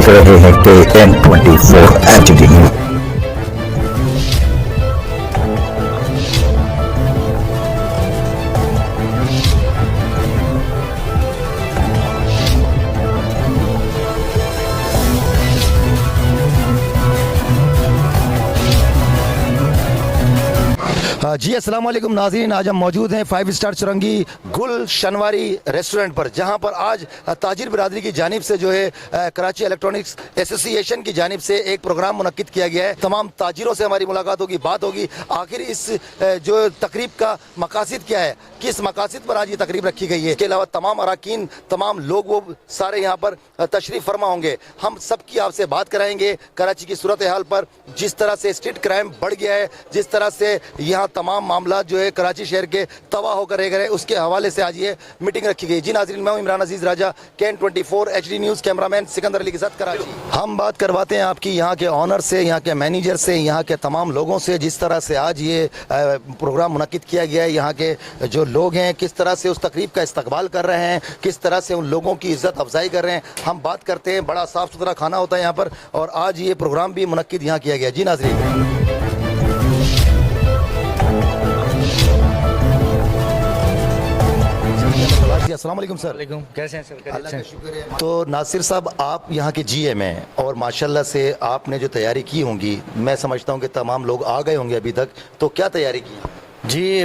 देख रहे हैं KN24 HD न्यूज। जी अस्सलाम वालेकुम नाज़रीन, आज हम मौजूद हैं 5 स्टार चुरंगी गुल शनवारी रेस्टोरेंट पर, जहां पर आज ताजिर बिरादरी की जानिब से जो है कराची इलेक्ट्रॉनिक्स एसोसिएशन की जानिब से एक प्रोग्राम मुनक्किद किया गया है। तमाम ताजिरों से हमारी मुलाकात होगी, बात होगी आखिर इस जो तकरीब का मकासद क्या है, किस मकासद पर आज ये तकरीब रखी गई है। इसके अलावा तमाम अराकीन, तमाम लोग वो सारे यहाँ पर तशरीफ़ फरमा होंगे। हम सबकी आपसे बात कराएंगे कराची की सूरत हाल पर, जिस तरह से स्ट्रीट क्राइम बढ़ गया है, जिस तरह से यहाँ तमाम मामला जो है कराची शहर के तबाह होकर रह गए, उसके हवाले से आज ये मीटिंग रखी गई। जी नाज़रीन, मैं हूं इमरान अजीज़ राजा, KN24 HD news, cameraman Sikandar Ali के साथ कराची। हम बात करवाते हैं आपकी यहाँ के ऑनर से, यहाँ के मैनेजर से, यहाँ के तमाम लोगों से, जिस तरह से आज ये प्रोग्राम मुनक्किद किया गया है। यहाँ के जो लोग हैं किस तरह से उस तकरीब का इस्तकबाल कर रहे हैं, किस तरह से उन लोगों की इज़्ज़त अफजाई कर रहे हैं, हम बात करते हैं। बड़ा साफ़ सुथरा खाना होता है यहाँ पर, और आज ये प्रोग्राम भी मुनक्किद यहाँ किया गया। जी नाज़रीन, अस्सलाम वालेकुम सर। वालेकुम, कैसे हैं सर? अल्लाह का शुक्र है। तो नासिर साहब, आप यहाँ के GM हैं और माशाल्लाह से आपने जो तैयारी की होंगी, मैं समझता हूँ कि तमाम लोग आ गए होंगे अभी तक, तो क्या तैयारी की? जी,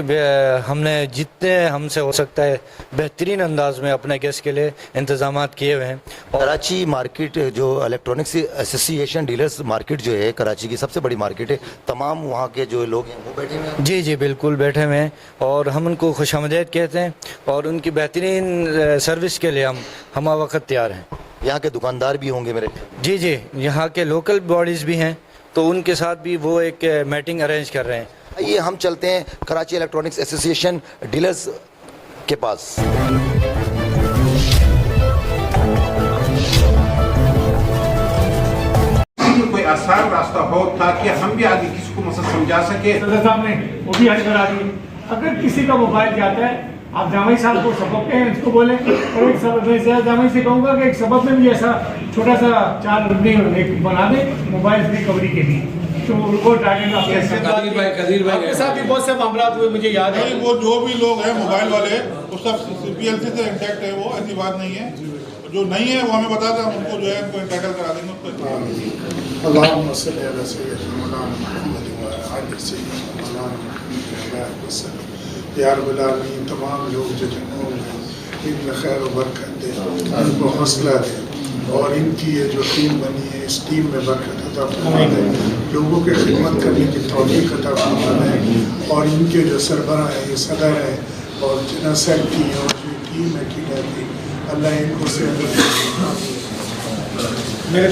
हमने जितने हमसे हो सकता है बेहतरीन अंदाज में अपने गेस्ट के लिए इंतजामात किए हुए हैं। कराची मार्केट जो इलेक्ट्रॉनिक्स एसोसिएशन डीलर्स मार्केट जो है कराची की सबसे बड़ी मार्केट है, तमाम वहाँ के जो लोग हैं वो बैठे हुए हैं। जी जी बिल्कुल बैठे हुए हैं, और हम उनको खुशामदीद कहते हैं, और उनकी बेहतरीन सर्विस के लिए हम वक्त तैयार हैं। यहाँ के दुकानदार भी होंगे मेरे? जी जी, यहाँ के लोकल बॉडीज़ भी हैं, तो उनके साथ भी वो एक मीटिंग अरेंज कर रहे हैं। ये हम चलते हैं कराची इलेक्ट्रॉनिक्स एसोसिएशन डीलर्स के पास। कोई आसान रास्ता हो ताकि हम भी आगे किसी को मसला समझा सके। सदर साहब ने वो भी हज करा दी। अगर किसी का मोबाइल जाता है, आप जामई साहब को सबक के हैं, इसको बोले, और एक सबक जामई से कहूँगा कि एक सबक में भी ऐसा छोटा सा 4 रुपये बना दे मोबाइल रिकवरी के लिए, तो वो टारगेट कदीर भाई के साथ भी बहुत से मामला हुए, मुझे याद है। वो जो भी लोग हैं मोबाइल वाले वो सब PLC से इंटैक्ट है, वो ऐसी बात नहीं है। जो नहीं है वो हमें बता दें, हम उनको जो है उनको इंटाइटल करा देंगे उसको। अल्लाहुम्मा सल्ली अला सय्यिदना मुहम्मद व आलि सय्यिदना या रब्बल आलमीन। तमाम लोग जो इनमें खैर व बरकत दे, इनको हौसला दे, और इनकी ये जो टीम बनी है इस टीम में बरकत अता फरमा दे, लोगों की खिदमत करने की तौफीक अता फरमा दे, और इनके जो सरबराह हैं, ये सदर हैं और जनसर की और जो टीम है की रहती, अल्लाह इनको से मेरे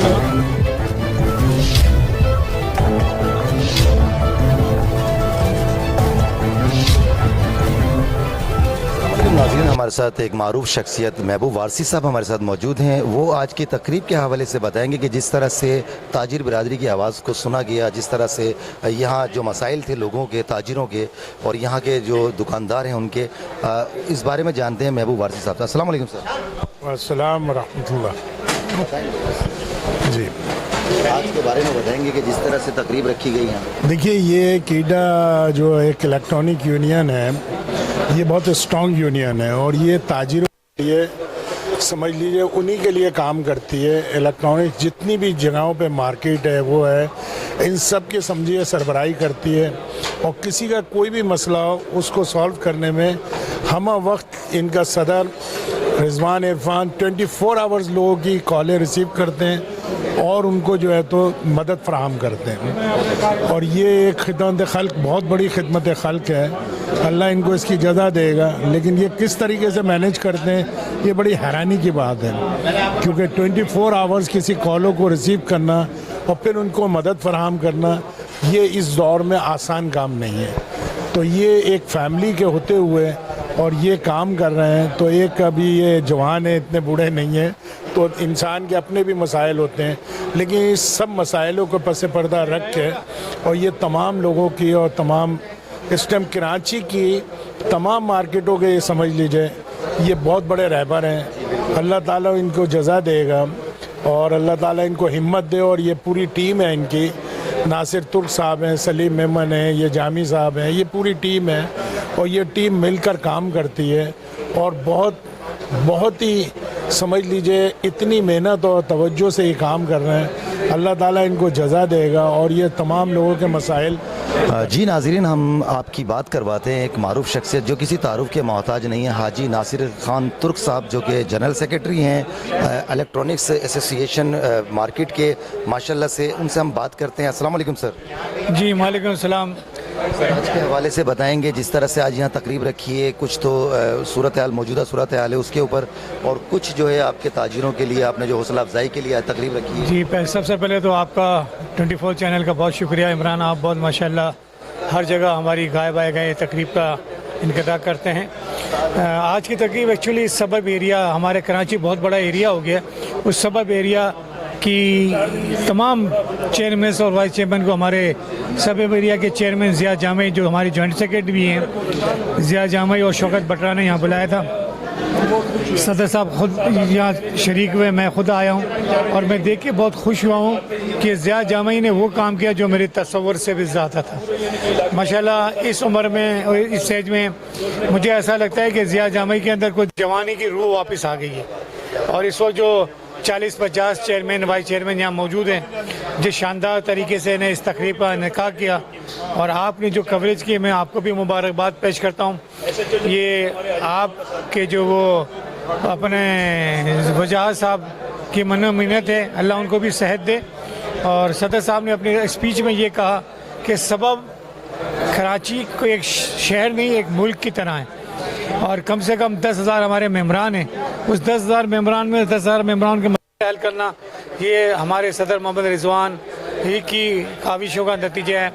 नाज़रीन, हमारे साथ एक मारूफ शख्सियत महबूब वारसी साहब हमारे साथ मौजूद हैं। वो आज की तकरीब के हवाले से बताएंगे कि जिस तरह से ताजिर बिरादरी की आवाज़ को सुना गया, जिस तरह से यहाँ जो मसाइल थे लोगों के, ताजिरों के, और यहाँ के जो दुकानदार हैं उनके, इस बारे में जानते हैं महबूब वारसी साहब। अस्सलाम वालेकुम सर। अस्सलाम व रहमतुल्लाह। जी, आज के बारे में बताएंगे कि जिस तरह से तकरीब रखी गई है। देखिए, ये कीडा जो एक इलेक्ट्रॉनिक यूनियन है, ये बहुत स्ट्रॉन्ग यूनियन है, और ये ताजिरों के लिए समझ लीजिए उन्हीं के लिए काम करती है। इलेक्ट्रॉनिक जितनी भी जगहों पे मार्केट है वो है, इन सब के समझिए सरबराही करती है, और किसी का कोई भी मसला हो उसको सॉल्व करने में हम वक्त इनका सदर रिजवान इरफान 24 आवर्स लोगों की कॉलें रिसीव करते हैं और उनको जो है तो मदद फराहम करते हैं। और ये एक खिदमत खल्क, बहुत बड़ी खिदमत खल्क है, अल्लाह इनको इसकी जज़ा देगा। लेकिन ये किस तरीके से मैनेज करते हैं, ये बड़ी हैरानी की बात है, क्योंकि 24 आवर्स किसी कॉलों को रिसीव करना और फिर उनको मदद फराहम करना, ये इस दौर में आसान काम नहीं है। तो ये एक फैमिली के होते हुए और ये काम कर रहे हैं, तो एक अभी ये जवान है, इतने बूढ़े नहीं हैं, तो इंसान के अपने भी मसाइल होते हैं, लेकिन इस सब मसाइलों को पस पर्दा रख के, और ये तमाम लोगों की और तमाम इस टाइम कराची की तमाम मार्केटों के, ये समझ लीजिए ये बहुत बड़े रहबर हैं, अल्लाह ताला इनको जज़ा देगा। اور اللہ تعالیٰ ان کو ہمت دے. اور یہ پوری ٹیم ہے ان کی, ناصر ترک صاحب ہیں, سلیم میمن ہیں, یہ جامی صاحب ہیں, یہ پوری ٹیم ہے اور یہ ٹیم مل کر کام کرتی ہے اور بہت ہی سمجھ لیجئے اتنی محنت اور توجہ سے یہ کام کر رہے ہیں. اللہ تعالیٰ ان کو جزا دے گا اور یہ تمام لوگوں کے مسائل. جی ناظرین, ہم آپ کی بات کرواتے ہیں ایک معروف شخصیت جو کسی تعارف کے محتاج نہیں ہے, حاجی ناصر خان ترک صاحب, جو کہ جنرل سیکرٹری ہیں الیکٹرانکس ایسوسی ایشن مارکیٹ کے. ماشاءاللہ سے ان سے ہم بات کرتے ہیں. السلام علیکم سر. جی وعلیکم السلام. آج کے حوالے سے بتائیں گے, جس طرح سے آج یہاں تقریب رکھی ہے, کچھ تو صورتحال موجودہ صورتحال ہے اس کے اوپر, اور کچھ جو ہے آپ کے تاجروں کے لیے آپ نے جو حوصلہ افزائی کے لیے تقریب رکھی ہے. جی سب سے پہلے تو آپ کا 24 چینل کا بہت شکریہ. عمران, آپ بہت ماشاءاللہ ہر جگہ ہماری گائے بائے گئے تقریب کا انعقاد کرتے ہیں. آج کی تقریب ایکچولی سبب ایریا, ہمارے کراچی بہت بڑا ایریا ہو گیا, اس سبب ایریا کی تمام چیئرمین اور وائس چیئرمین کو, ہمارے سبب ایریا کے چیئرمین ضیاء جامعی جو ہماری جوائنٹ سیکرٹری بھی ہیں, ضیاء جامعی اور شوکت بٹرا نے یہاں بلایا تھا. صدر صاحب خود یہاں شریک ہوئے, میں خود آیا ہوں اور میں دیکھ کے بہت خوش ہوا ہوں کہ ضیاء جامعی نے وہ کام کیا جو میرے تصور سے بھی زیادہ تھا. ماشاءاللہ اس عمر میں اور اس سٹیج میں مجھے ایسا لگتا ہے کہ ضیاء جامعی کے اندر کوئی جوانی کی روح واپس آ گئی ہے. اور اس وقت جو 40-50 چیئرمین وائس چیئرمین یہاں موجود ہیں, جس شاندار طریقے سے نے اس تقریب کا انعقاد کیا اور آپ نے جو کوریج کی, میں آپ کو بھی مبارکباد پیش کرتا ہوں. یہ آپ کے جو وہ اپنے وجاہت صاحب کی منت ہے, اللہ ان کو بھی صحت دے. اور صدر صاحب نے اپنی اسپیچ میں یہ کہا کہ سبب کراچی کو ایک شہر نہیں, ایک ملک کی طرح ہے, اور کم سے کم 10,000 ہمارے ممبران ہیں. اس 10,000 ممبران میں 10,000 ممبران کے مسائل حل کرنا, یہ ہمارے صدر محمد رضوان ہی کی کاوشوں کا نتیجہ ہے,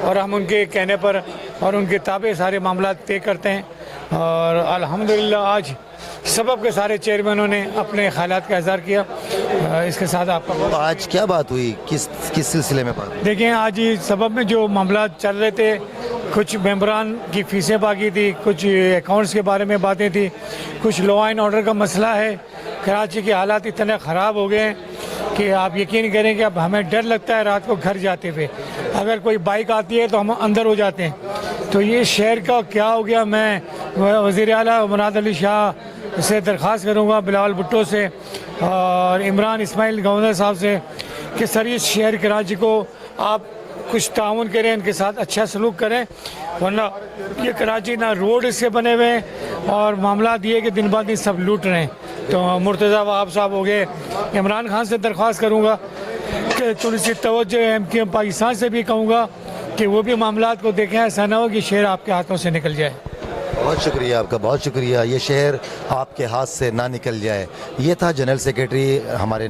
اور ہم ان کے کہنے پر اور ان کے تابع سارے معاملات طے کرتے ہیں. اور الحمدللہ آج سبب کے سارے چیئرمینوں نے اپنے خیالات کا اظہار کیا. اس کے ساتھ آپ کا آج کیا بات ہوئی, کس سلسلے میں بات؟ دیکھیں, آج سبب میں جو معاملات چل رہے تھے, کچھ ممبران کی فیسیں باقی تھی, کچھ اکاؤنٹس کے بارے میں باتیں تھی, کچھ لا اینڈ آرڈر کا مسئلہ ہے. کراچی کے حالات اتنے خراب ہو گئے ہیں کہ آپ یقین کریں کہ اب ہمیں ڈر لگتا ہے رات کو گھر جاتے ہوئے. اگر کوئی بائک آتی ہے تو ہم اندر ہو جاتے ہیں. تو یہ شہر کا کیا ہو گیا. میں وزیر اعلیٰ مراد علی شاہ سے درخواست کروں گا, بلاول بھٹو سے اور عمران اسماعیل گورنر صاحب سے, کہ سر اس شہر کراچی کو آپ کچھ تعاون کریں, ان کے ساتھ اچھا سلوک کریں, ورنہ یہ کراچی نہ روڈ اس سے بنے ہوئے ہیں اور معاملات یہ کہ دن بعد دن سب لوٹ رہے ہیں. تو مرتضی وہاب صاحب ہو گئے. عمران خان سے درخواست کروں گا کہ تھوڑی سی توجہ ہے, پاکستان سے بھی کہوں گا کہ وہ بھی معاملات کو دیکھیں, ایسا نہ ہو کہ شہر آپ کے ہاتھوں سے نکل جائے. بہت شکریہ آپ کا, بہت شکریہ. یہ شہر آپ کے ہاتھ سے نہ نکل جائے. یہ تھا جنرل سیکرٹری ہمارے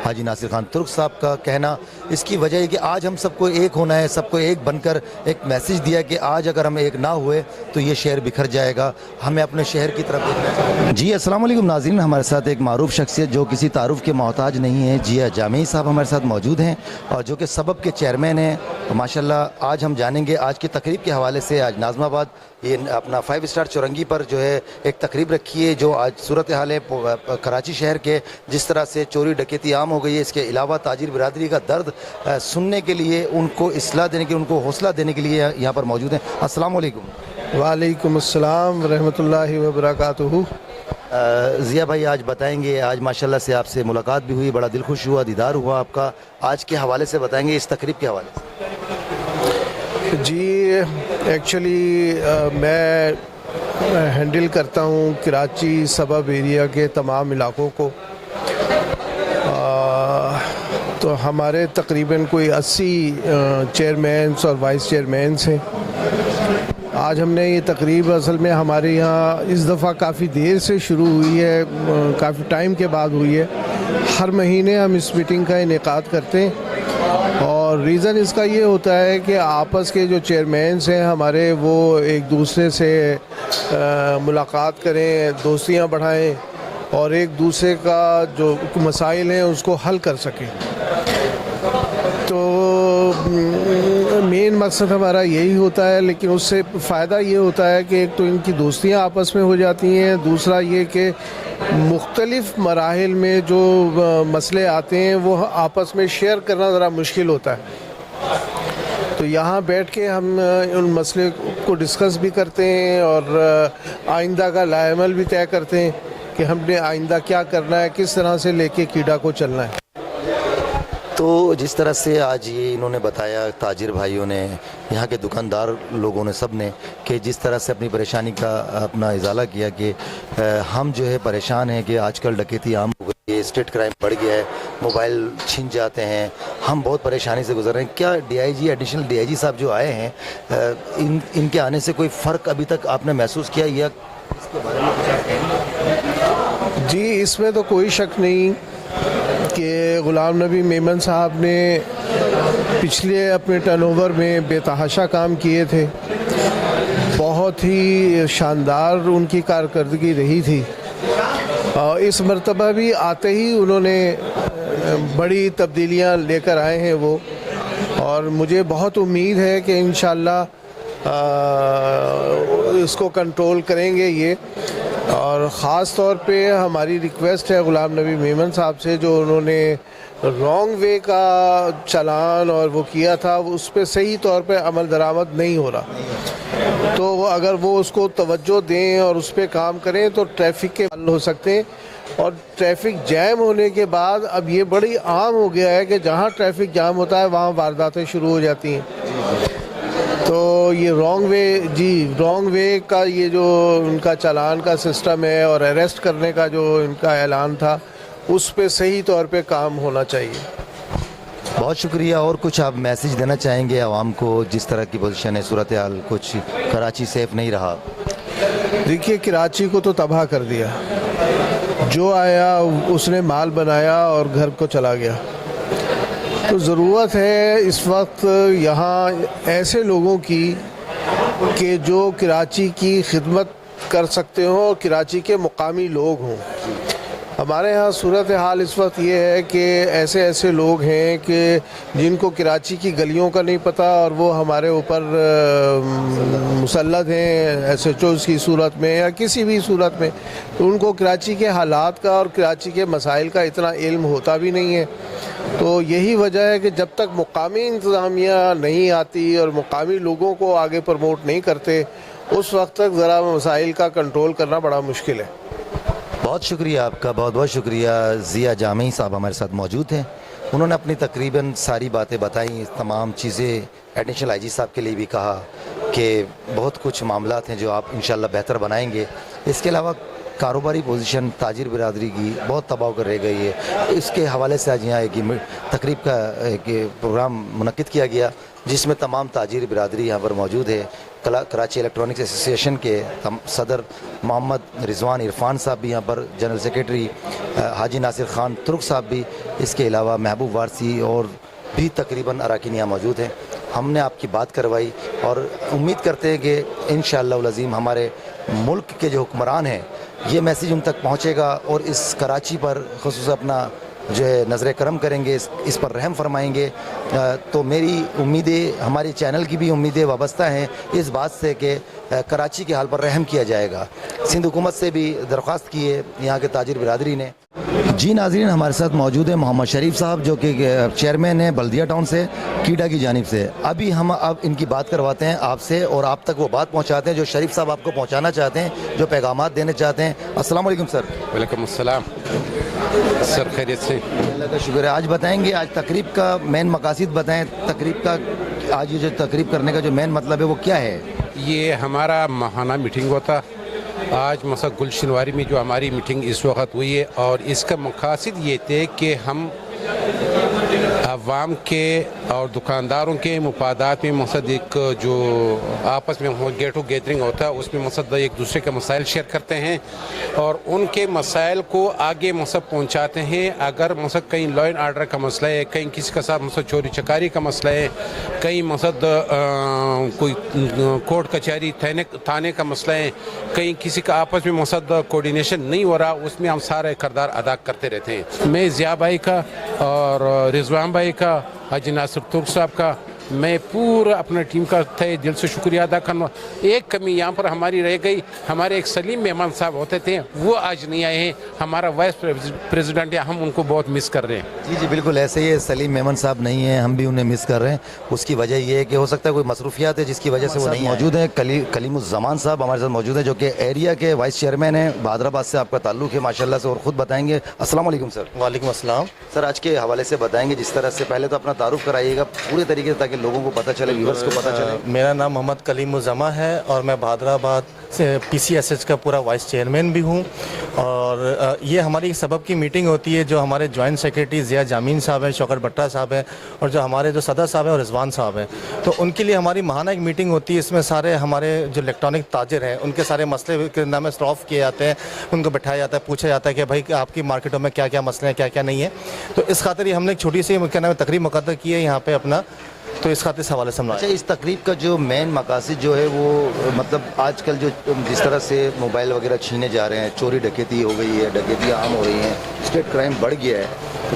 حاجی ناصر خان ترک صاحب کا کہنا. اس کی وجہ ہے کہ آج ہم سب کو ایک ہونا ہے, سب کو ایک بن کر ایک میسیج دیا کہ آج اگر ہم ایک نہ ہوئے تو یہ شہر بکھر جائے گا. ہمیں اپنے شہر کی طرف دیکھنا ہے. جی السلام علیکم ناظرین, ہمارے ساتھ ایک معروف شخصیت جو کسی تعارف کے محتاج نہیں ہے, ضیاء جامعی صاحب ہمارے ساتھ موجود ہیں, اور جو کہ سبب کے چیئرمین ہیں. ماشاءاللہ آج ہم جانیں گے آج کی تقریب کے حوالے سے. آج ناظم آباد یہ اپنا 5 اسٹار چورنگی پر جو ہے ایک تقریب رکھی ہے, جو آج صورتحال ہے کراچی شہر کے, جس طرح سے چوری ڈکیتی عام ہو گئی ہے. اس کے علاوہ تاجر برادری کا درد سننے کے لیے, ان کو اصلاح دینے کے, ان کو حوصلہ دینے کے لیے یہاں پر موجود ہیں. السلام علیکم. وعلیکم السلام ورحمۃ اللہ وبرکاتہ. ضیاء بھائی آج بتائیں گے, آج ماشاءاللہ سے آپ سے ملاقات بھی ہوئی, بڑا دل خوش ہوا, دیدار ہوا آپ کا. آج کے حوالے سے بتائیں گے, اس تقریب کے حوالے سے. جی ایکچولی میں ہینڈل کرتا ہوں کراچی سبب ایریا کے تمام علاقوں کو. تو ہمارے تقریباً کوئی 80 چیئرمینس اور وائس چیئرمینس ہیں. آج ہم نے یہ تقریب اصل میں ہمارے یہاں اس دفعہ کافی دیر سے شروع ہوئی ہے, کافی ٹائم کے بعد ہوئی ہے. ہر مہینے ہم اس میٹنگ کا انعقاد کرتے ہیں, اور ریزن اس کا یہ ہوتا ہے کہ آپس کے جو چیئرمینس ہیں ہمارے, وہ ایک دوسرے سے ملاقات کریں, دوستیاں بڑھائیں, اور ایک دوسرے کا جو مسائل ہیں اس کو حل کر سکیں. تو مین مقصد ہمارا یہی ہوتا ہے، لیکن اس سے فائدہ یہ ہوتا ہے کہ ایک تو ان کی دوستیاں آپس میں ہو جاتی ہیں، دوسرا یہ کہ مختلف مراحل میں جو مسئلے آتے ہیں وہ آپس میں شیئر کرنا ذرا مشکل ہوتا ہے، تو یہاں بیٹھ کے ہم ان مسئلے کو ڈسکس بھی کرتے ہیں اور آئندہ کا لائحہ عمل بھی طے کرتے ہیں کہ ہم نے آئندہ کیا کرنا ہے، کس طرح سے لے کے کیڈا کو چلنا ہے۔ تو جس طرح سے آج یہ انہوں نے بتایا، تاجر بھائیوں نے، یہاں کے دکاندار لوگوں نے، سب نے، کہ جس طرح سے اپنی پریشانی کا اپنا ازالہ کیا کہ ہم جو ہے پریشان ہیں کہ آج کل ڈکیتی عام ہو گئی ہے، اسٹریٹ کرائم بڑھ گیا ہے، موبائل چھن جاتے ہیں، ہم بہت پریشانی سے گزر رہے ہیں۔ کیا D I G, additional D I G صاحب جو آئے ہیں، ان کے آنے سے کوئی فرق ابھی تک آپ نے محسوس کیا یا اس کے بارے میں کچھ آپ کہیں؟ جی، اس میں تو کوئی شک نہیں کہ غلام نبی میمن صاحب نے پچھلے اپنے ٹرن اوور میں بے تحاشا کام کیے تھے، بہت ہی شاندار ان کی کارکردگی رہی تھی، اور اس مرتبہ بھی آتے ہی انہوں نے بڑی تبدیلیاں لے کر آئے ہیں وہ، اور مجھے بہت امید ہے کہ انشاءاللہ اس کو کنٹرول کریں گے یہ، اور خاص طور پہ ہماری ریکویسٹ ہے غلام نبی میمن صاحب سے، جو انہوں نے رانگ وے کا چلان اور وہ کیا تھا، اس پہ صحیح طور پہ عمل درآمد نہیں ہو رہا، تو اگر وہ اس کو توجہ دیں اور اس پہ کام کریں تو ٹریفک کے حل ہو سکتے ہیں۔ اور ٹریفک جیم ہونے کے بعد اب یہ بڑی عام ہو گیا ہے کہ جہاں ٹریفک جام ہوتا ہے وہاں وارداتیں شروع ہو جاتی ہیں، تو یہ رانگ وے کا یہ جو ان کا چلان کا سسٹم ہے اور اریسٹ کرنے کا جو ان کا اعلان تھا، اس پہ صحیح طور پہ کام ہونا چاہیے۔ بہت شکریہ۔ اور کچھ آپ میسیج دینا چاہیں گے عوام کو، جس طرح کی پوزیشن ہے، صورتحال کچھ کراچی سیف نہیں رہا؟ دیکھیے، کراچی کو تو تباہ کر دیا، جو آیا اس نے مال بنایا اور گھر کو چلا گیا، تو ضرورت ہے اس وقت یہاں ایسے لوگوں کی کہ جو کراچی کی خدمت کر سکتے ہوں اور کراچی کے مقامی لوگ ہوں۔ ہمارے ہاں صورتحال اس وقت یہ ہے کہ ایسے لوگ ہیں کہ جن کو کراچی کی گلیوں کا نہیں پتہ، اور وہ ہمارے اوپر مسلط ہیں ایس ایچ اوز کی صورت میں یا کسی بھی صورت میں، تو ان کو کراچی کے حالات کا اور کراچی کے مسائل کا اتنا علم ہوتا بھی نہیں ہے۔ تو یہی وجہ ہے کہ جب تک مقامی انتظامیہ نہیں آتی اور مقامی لوگوں کو آگے پروموٹ نہیں کرتے، اس وقت تک ذرا مسائل کا کنٹرول کرنا بڑا مشکل ہے۔ بہت شکریہ آپ کا، بہت بہت شکریہ۔ ضیاء جامعی صاحب ہمارے ساتھ موجود ہیں، انہوں نے اپنی تقریباً ساری باتیں بتائیں، تمام چیزیں ایڈیشنل آئی جی صاحب کے لیے بھی کہا کہ بہت کچھ معاملات ہیں جو آپ انشاءاللہ بہتر بنائیں گے۔ اس کے علاوہ کاروباری پوزیشن تاجر برادری کی بہت تباہ کر رہ گئی ہے، اس کے حوالے سے آج یہاں ایک تقریب کا ایک پروگرام منعقد کیا گیا، جس میں تمام تاجر برادری یہاں پر موجود ہے۔ کراچی الیکٹرانکس ایسوسی ایشن کے صدر محمد رضوان عرفان صاحب بھی یہاں پر، جنرل سیکریٹری حاجی ناصر خان ترک صاحب بھی، اس کے علاوہ محبوب وارسی اور بھی تقریباً اراکین یہاں موجود ہیں۔ ہم نے آپ کی بات کروائی اور امید کرتے ہیں کہ انشاءاللہ العظیم ہمارے ملک کے جو حکمران ہیں یہ میسیج ان تک پہنچے گا، اور اس کراچی پر خصوصاً اپنا جو ہے نظر کرم کریں گے، اس پر رحم فرمائیں گے۔ تو میری امیدیں، ہماری چینل کی بھی امیدیں وابستہ ہیں اس بات سے کہ کراچی کے حال پر رحم کیا جائے گا۔ سندھ حکومت سے بھی درخواست کی ہے یہاں کے تاجر برادری نے۔ جی ناظرین، ہمارے ساتھ موجود ہیں محمد شریف صاحب، جو کہ چیئرمین ہیں بلدیہ ٹاؤن سے، کیڈا کی جانب سے۔ ابھی ہم اب ان کی بات کرواتے ہیں آپ سے، اور آپ تک وہ بات پہنچاتے ہیں جو شریف صاحب آپ کو پہنچانا چاہتے ہیں، جو پیغامات دینے چاہتے ہیں۔ السلام علیکم سر۔ وعلیکم السلام سر، خیریت سے؟ اللہ کا شکر ہے۔ آج بتائیں گے، آج تقریب کا مین مقاصد بتائیں، تقریب کا آج یہ جو تقریب کرنے کا جو مین مطلب ہے وہ کیا ہے؟ یہ ہمارا ماہانہ میٹنگ ہوتا آج مثلا گلشنواری میں جو ہماری میٹنگ اس وقت ہوئی ہے، اور اس کا مقاصد یہ تھے کہ ہم عوام کے اور دکانداروں کے مفادات میں مقصد ایک جو آپس میں گیٹ ٹو گیدرنگ ہوتا ہے، اس میں مقصد ایک دوسرے کے مسائل شیئر کرتے ہیں اور ان کے مسائل کو آگے مقصد پہنچاتے ہیں۔ اگر مقصد کہیں لا اینڈ آرڈر کا مسئلہ ہے، کہیں کسی کا ساتھ مقصد چوری چکاری کا مسئلہ ہے، کہیں مقصد کوئی کورٹ کچہری تھانے کا مسئلہ ہے، کہیں کسی کا آپس میں مقصد کوارڈینیشن نہیں ہو رہا، اس میں ہم سارے کردار ادا کرتے رہتے ہیں۔ میں ضیاء بھائی کا اور رضوان بھائی کا، حاجی ناصر ترک صاحب کا मैं पूरा अपना टीम का तहे दिल से शुक्रिया अदा करना। एक कमी यहाँ पर हमारी रह गई, हमारे एक सलीम मेहमान साहब होते थे, वो आज नहीं आए हैं। हमारा वाइस प्रेसिडेंट है, हम उनको बहुत मिस कर रहे हैं। जी जी बिल्कुल ऐसे ही है, सलीम मेमन साहब नहीं है, हम भी उन्हें मिस कर रहे हैं। उसकी वजह ये है कि हो सकता है कोई मसरूफियात है जिसकी वजह से वो नहीं मौजूद हैं। कलीमुज़्ज़मान साहब हमारे साथ मौजूद हैं जो कि एरिया के वाइस चेयरमैन हैं, बहादराबाद से आपका ताल्लुक़ है माशाल्लाह से, और ख़ुद बताएंगे। अस्सलाम वालेकुम सर। वालेकुम अस्सलाम। सर आज के हवाले से बताएंगे जिस तरह से, पहले तो अपना तारुफ कराइएगा पूरे तरीके से ताकि लोगों को पता चले, व्यूअर्स को पता चले। मेरा नाम मोहम्मद कलीमुज़्ज़मा है और मैं बहादराबाद से PCSH का पूरा वाइस चेयरमैन भी हूँ। और ये हमारी सबब की मीटिंग होती है जो हमारे जॉइंट सेक्रेटरी ज़िया जामीन साहब हैं, शौकत भट्टा साहब हैं, और जो हमारे जो सदर साहब हैं और रिजवान साहब हैं, तो उनके लिए हमारी माहाना एक मीटिंग होती है। इसमें सारे हमारे जो इलेक्ट्रॉनिक ताजिर हैं उनके सारे मसले के नाम सॉल्व किए जाते हैं, उनको बैठाया जाता है, पूछा जाता है कि भाई आपकी मार्केटों में क्या क्या मसले हैं, क्या क्या नहीं है। तो इस खातिर ही हमने एक छोटी सी क्या नाम है तकरीब मुक़द्दर की है यहाँ पे अपना, तो इस खातिर हवाले से। अच्छा, इस तकरीब का जो मेन मकासद जो है वो मतलब आजकल जो जिस तरह से मोबाइल वगैरह छीने जा रहे हैं, चोरी डकैती हो गई है, डकैतियाँ आम हो रही हैं, स्टेट क्राइम बढ़ गया है,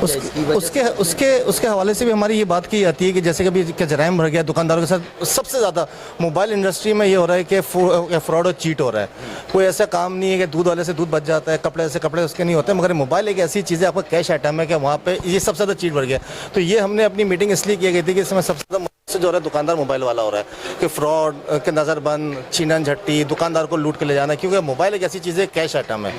उसके हवाले से भी हमारी ये बात की जाती है कि जैसे कभी जराइम बढ़ गया दुकानदारों के साथ। सबसे ज़्यादा मोबाइल इंडस्ट्री में ये हो रहा है कि फ्रॉड और चीट हो रहा है। कोई ऐसा काम नहीं है कि दूध वाले से दूध बच जाता है, कपड़े से कपड़े उसके नहीं होते, मगर मोबाइल एक ऐसी चीज़ है, आपका कैश आइटम है कि वहाँ पे ये सबसे ज़्यादा चीट बढ़ गया। तो ये हमने अपनी मीटिंग इसलिए की गई थी कि इसमें सबसे ज़्यादा जो हो रहा है दुकानदार मोबाइल वाला हो रहा है कि फ्रॉड के नज़रबंद, छीनन झट्टी, दुकानदार को लूट के ले जाना, क्योंकि मोबाइल एक ऐसी चीज़ है, कैश आइटम है।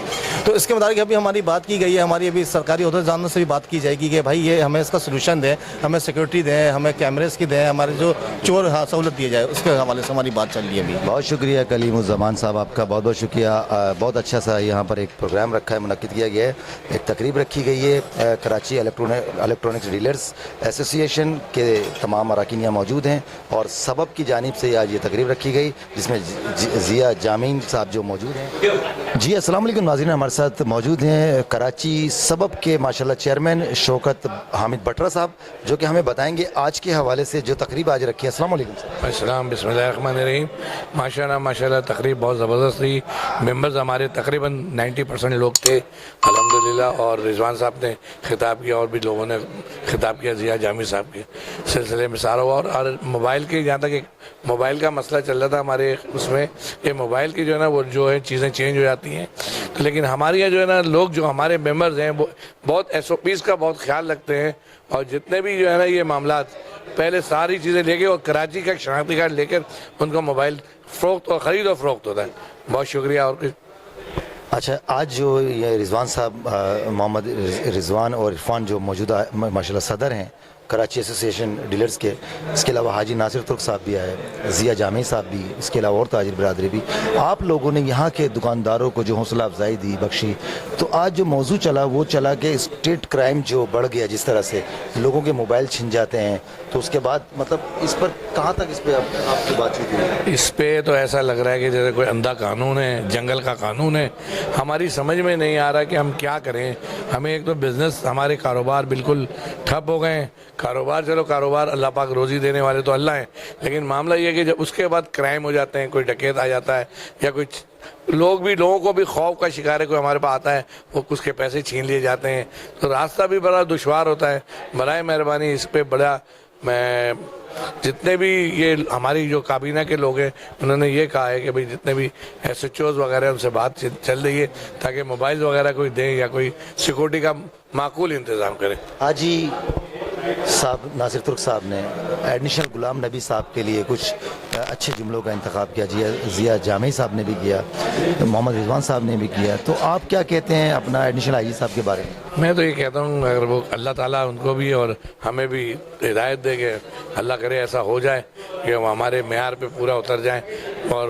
तो इसके मुताबिक अभी हमारी बात की गई है, हमारी अभी सरकारी अहदेदारों से भी बात की जाएगी कि भाई ये हमें इसका सोल्यूशन दें, हमें सिक्योरिटी दें, हमें कैमरेज की दें, हमारे जो चोर सहूलत दी जाए, उसके हवाले से हमारी बात चल रही है अभी। बहुत शुक्रिया कलीमुज़्ज़मान साहब, आपका बहुत बहुत शुक्रिया। बहुत अच्छा सा यहाँ पर एक प्रोग्राम रखा है, मुनक्किद किया गया है, एक तकरीब रखी गई है। कराची इलेक्ट्रॉनिक्स डीलर्स एसोसिएशन के तमाम अरकान यहाँ मौजूद हैं और सबब की जानिब से आज ये तकरीब रखी गई जिसमें ज़िया जामीन साहब जो मौजूद हैं। जी अस्सलाम वालेकुम नाज़रीन, हमारे साथ मौजूद हैं कराची सबब के माशाल्लाह चेयरमैन शौकत हामिद भट्टा साहब जो कि हमें बताएंगे आज के हवाले से जो तकरीब आज रखी है। अस्सलाम वालेकुम सर। अस्सलाम, बिस्मिल्लाहिर्रहमानिर्रहीम। माशाल्लाह तकरीब बहुत ज़बरदस्त थी। मेंबर्स हमारे तकरीबन 90% लोग थे अल्हम्दुलिल्लाह, और रिजवान साहब ने खिताब किया और भी लोगों ने खिताब किया ज़िया जामी साहब के सिलसिले में सारा हुआ। और मोबाइल के जहाँ तक एक मोबाइल का मसला चल रहा था हमारे उसमें, ये मोबाइल की जो है ना वो जो है चीज़ें चेंज हो जाती हैं, तो लेकिन हमारे यहाँ जो है ना लोग जो हमारे मेंबर्स हैं वो बहुत SOPs का बहुत ख्याल रखते हैं, और जितने भी जो है ना ये मामलात पहले सारी चीज़ें लेके और कराची का शनाख्ती कार्ड लेकर उनका मोबाइल फ़रोख्त और ख़रीद और फ़रोख्त होता है। बहुत शुक्रिया। और कुछ अच्छा, आज जो ये रिजवान साहब मोहम्मद रिजवान और इरफान जो मौजूदा माशाल्लाह सदर हैं कराची एसोसिएशन डीलर्स के, इसके अलावा हाजी नासिर तुर्क साहब भी आए, ज़िया जामी साहब भी, इसके अलावा और ताजिर बिरादरी भी, आप लोगों ने यहाँ के दुकानदारों को जो हौसला अफजाई दी बख्शी। तो आज जो मौजू चला वो चला कि स्टेट क्राइम जो बढ़ गया, जिस तरह से लोगों के मोबाइल छिन जाते हैं, तो उसके बाद मतलब इस पर कहाँ तक इस पर आपकी बातचीत हुई? इस पे तो ऐसा लग रहा है कि जैसे कोई अंधा कानून है, जंगल का कानून है। हमारी समझ में नहीं आ रहा कि हम क्या करें। हमें एक तो बिज़नेस, हमारे कारोबार बिल्कुल ठप हो गए हैं। कारोबार चलो कारोबार, अल्लाह पाक रोज़ी देने वाले तो अल्लाह हैं, लेकिन मामला ये है कि जब उसके बाद क्राइम हो जाते हैं, कोई डकैत आ जाता है या कोई लोगों को भी खौफ का शिकार है, कोई हमारे पास आता है वो उसके पैसे छीन लिए जाते हैं, तो रास्ता भी बड़ा दुश्वार होता है। बराए मेहरबानी इस पर बड़ा मैं जितने भी ये हमारी जो काबीना के लोग हैं उन्होंने ये कहा है कि भाई जितने भी SHOs वगैरह उनसे बात चल रही है ताकि मोबाइल वगैरह कोई दें या कोई सिक्योरिटी का माकूल इंतज़ाम करें। आज ही साहब नासिर तुर्क साहब ने एडिशनल गुलाम नबी साहब के लिए कुछ अच्छे जुमलों का इंतखाब किया, ज़िया जामी साहब ने भी किया, मोहम्मद रिजवान साहब ने भी किया। तो आप क्या कहते हैं अपना एडिशनल IG साहब के बारे में? मैं तो ये कहता हूँ अगर वो अल्लाह ताला उनको भी और हमें भी हिदायत दे के अल्लाह करे ऐसा हो जाए कि वो हमारे मेयार पे पूरा उतर जाए, और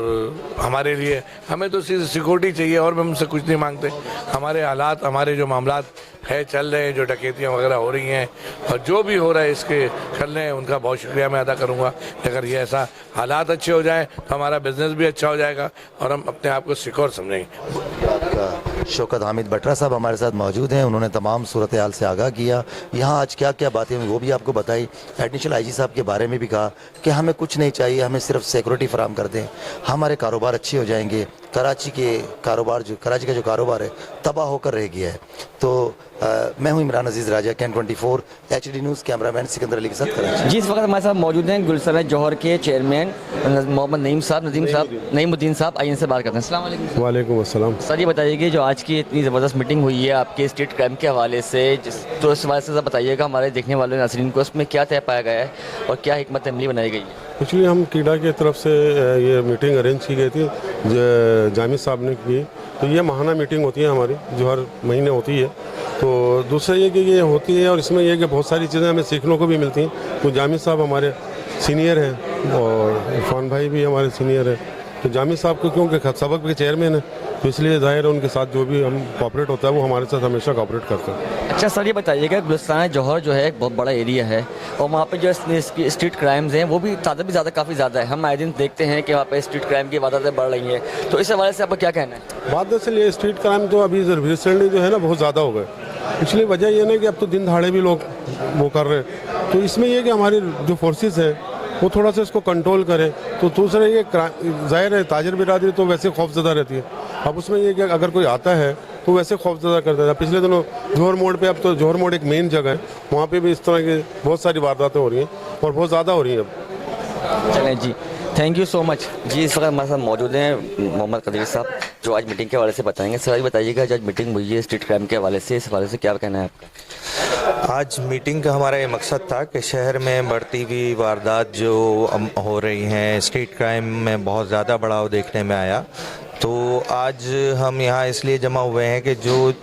हमारे लिए हमें तो सिक्योरिटी चाहिए और हम उनसे कुछ नहीं मांगते। हमारे हालात, हमारे जो मामलात है चल रहे हैं, जो डकैतियाँ वगैरह हो रही हैं और जो भी हो रहा है इसके चल रहे हैं, उनका बहुत शुक्रिया मैं अदा करूँगा। अगर ये ऐसा हालात अच्छे हो जाएँ तो हमारा बिज़नेस भी अच्छा हो जाएगा और हम अपने आप को सिक्योर समझेंगे। आपका शौकत हामिद भट्टा साहब हमारे साथ मौजूद हैं, उन्होंने तमाम सूरत हाल से आगाह किया। यहाँ आज क्या क्या बातें हुई वो भी आपको बताई। एडिशनल IG साहब के बारे में भी कहा कि हमें कुछ नहीं चाहिए, हमें सिर्फ सिक्योरिटी फराम कर दें, हमारे कारोबार अच्छे हो जाएंगे, कराची का जो कारोबार है तबाह होकर रह गया है। तो मैं हूं Imran Aziz Raja, can 24 HD news, cameraman Sikandar Ali के साथ कराची। जी, इस वक्त हमारे साथ मौजूद हैं गुलशन जौहर के चेयरमैन मोहम्मद नईमुद्दीन साहब, आइए इनसे बात करते हैं। अस्सलाम वालेकुम। वालेकुम अस्सलाम। सर, ये बताइए कि जो आज की इतनी ज़बरदस्त मीटिंग हुई है आपके स्ट्रीट क्राइम के हवाले से, तो इस हवाले से बताइएगा हमारे देखने वाले नाज़रीन को उसमें क्या तय पाया गया है और क्या हिकमत अमली बनाई गई है। एक्चुअली हम कीड़ा की तरफ से ये मीटिंग अरेंज की गई थी, जामिद साहब ने की। तो ये माहाना मीटिंग होती है हमारी, जो हर महीने होती है। तो दूसरा ये कि ये होती है और इसमें ये कि बहुत सारी चीज़ें हमें सीखने को भी मिलती हैं। तो जामिद साहब हमारे सीनियर हैं और इरफान भाई भी हमारे सीनियर हैं। तो जामिद साहब को क्योंकि सबक के चेयरमैन है, तो इसलिए ज़ाहिर है उनके साथ जो भी हम कोऑपरेट होता है वो हमारे साथ हमेशा कोऑपरेट करते हैं। अच्छा सर, ये बताइएगा गुलिस्तान जौहर जो है एक बहुत बड़ा एरिया है और वहाँ पे जो स्ट्रीट क्राइम्स हैं वो भी काफ़ी ज़्यादा है। हम आए दिन देखते हैं कि वहाँ पे स्ट्रीट क्राइम की वारदातें बढ़ रही हैं, तो इस हवाले से आपका क्या कहना है? बात दरअसल ये स्ट्रीट क्राइम तो अभी रिसेंटली जो है ना बहुत ज़्यादा हो गए। पिछली वजह ये ना कि अब तो दिन दहाड़े भी लोग वो कर रहे हैं। तो इसमें ये कि हमारी जो फोर्सेस हैं वो थोड़ा सा इसको कंट्रोल करें। तो दूसरा ये ज़ाहिर है ताजिर बिरादरी तो वैसे खौफज़दा रहती है। अब उसमें ये कि अगर कोई आता है तो वैसे खौफज़दा करता था। पिछले दिनों जौहर मोड़ पे, अब तो जौहर मोड़ एक मेन जगह है, वहाँ पे भी इस तरह की बहुत सारी वारदातें हो रही हैं और बहुत ज़्यादा हो रही हैं अब। चलें जी, थैंक यू सो मच। जी, इस वक्त हमारे साथ मौजूद हैं मोहम्मद कदीर साहब, जो आज मीटिंग के हवाले से बताएंगे। सर, बताइएगा आज मीटिंग हुई है स्ट्रीट क्राइम के हवाले से, इस हवाले से क्या कहना है आपका? आज मीटिंग का हमारा ये मकसद था कि शहर में बढ़ती हुई वारदात जो हो रही हैं, स्ट्रीट क्राइम में बहुत ज़्यादा बढ़ाव देखने में आया। तो आज हम यहाँ इसलिए जमा हुए हैं कि जो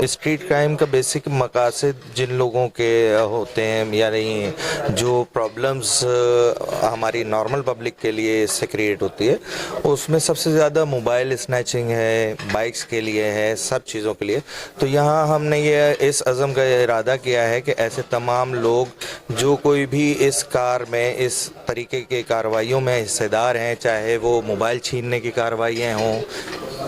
स्ट्रीट क्राइम का बेसिक मकासद जिन लोगों के होते हैं, यानी जो प्रॉब्लम्स हमारी नॉर्मल पब्लिक के लिए इससे क्रिएट होती है, उसमें सबसे ज़्यादा मोबाइल स्नैचिंग है, बाइक्स के लिए है, सब चीज़ों के लिए। तो यहाँ हमने ये इस अज़म का इरादा किया है कि ऐसे तमाम लोग जो कोई भी इस कार में इस तरीके की कार्रवाइयों में हिस्सेदार हैं, चाहे वो मोबाइल छीनने की कार्रवाइयाँ हों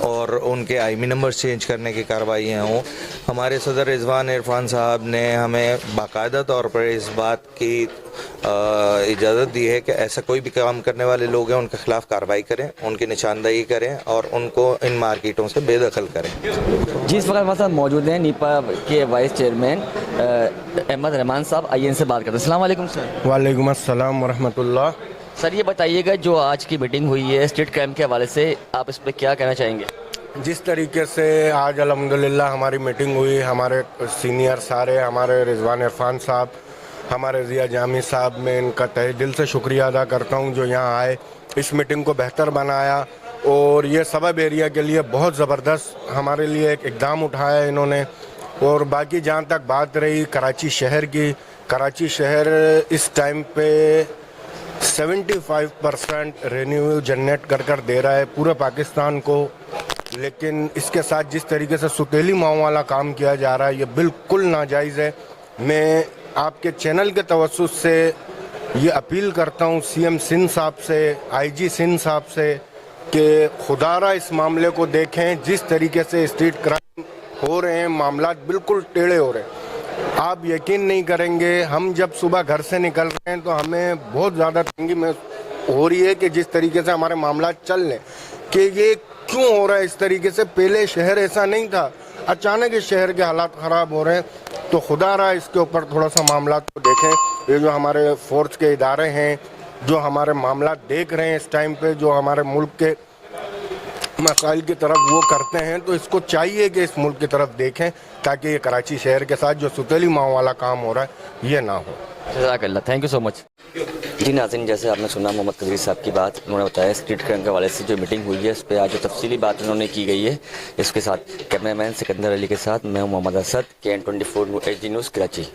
और उनके आईमी नंबर चेंज करने की कार्रवाइयाँ हों, हमारे सदर रिजवान इरफान साहब ने हमें बाकायदा तौर पर इस बात की इजाज़त दी है कि ऐसा कोई भी काम करने वाले लोग हैं उनके खिलाफ कार्रवाई करें, उनकी निशानदही करें और उनको इन मार्केटों से बेदखल करें। जी, इस वक्त हमारे साथ मौजूद हैं नीपा के वाइस चेयरमैन अहमद रहमान साहब, आइए इनसे बात करते हैं। अस्सलाम वालेकुम सर। वालेकुम अस्सलाम वरहमतुल्लाह। सर, ये बताइएगा जो आज की मीटिंग हुई है स्ट्रीट क्राइम के हवाले से, आप इस पर क्या कहना चाहेंगे? जिस तरीके से आज अल्हम्दुलिल्लाह हमारी मीटिंग हुई, हमारे सीनियर सारे, हमारे रिजवान इरफान साहब, हमारे ज़िया जामी साहब, मैं इनका तहे दिल से शुक्रिया अदा करता हूं जो यहाँ आए, इस मीटिंग को बेहतर बनाया और ये सबब एरिया के लिए बहुत ज़बरदस्त हमारे लिए एक इक़दाम उठाया इन्होंने। और बाकी जहाँ तक बात रही कराची शहर की, कराची शहर इस टाइम पे 75% रेवेन्यू जनरेट कर दे रहा है पूरे पाकिस्तान को। लेकिन इसके साथ जिस तरीके से सुतेली माओ वाला काम किया जा रहा है, ये बिल्कुल नाजायज़ है। मैं आपके चैनल के तवस्सुस से ये अपील करता हूँ CM सिंध साहब से, IG सिंध साहब से, कि खुदारा इस मामले को देखें। जिस तरीके से स्ट्रीट क्राइम हो रहे हैं, मामला बिल्कुल टेढ़े हो रहे हैं। आप यकीन नहीं करेंगे, हम जब सुबह घर से निकल रहे हैं तो हमें बहुत ज़्यादा तंगी महसूस हो रही है कि जिस तरीके से हमारे मामला चल रहे कि ये क्यों हो रहा है इस तरीके से। पहले शहर ऐसा नहीं था, अचानक इस शहर के हालात ख़राब हो रहे हैं। तो खुदा रहा इसके ऊपर थोड़ा सा मामला को देखें। ये जो हमारे फोर्स के इदारे हैं जो हमारे मामला देख रहे हैं इस टाइम पे, जो हमारे मुल्क के मसाइल की तरफ वो करते हैं, तो इसको चाहिए कि इस मुल्क की तरफ देखें ताकि ये कराची शहर के साथ जो सुतेली माओ वाला काम हो रहा है ये ना हो। जज़ाकल्लाह, थैंक यू सो मच। जी नाज़रीन, जैसे आपने सुना मोहम्मद कदीर साहब की बात, उन्होंने बताया स्ट्रीट क्राइम के हवाले से जो मीटिंग हुई है इस पर आज जो तफसीली बात उन्होंने की गई है। इसके साथ कैमरामैन सिकंदर अली के साथ मैं Mohammad Asad, KN 24 HD news Karachi.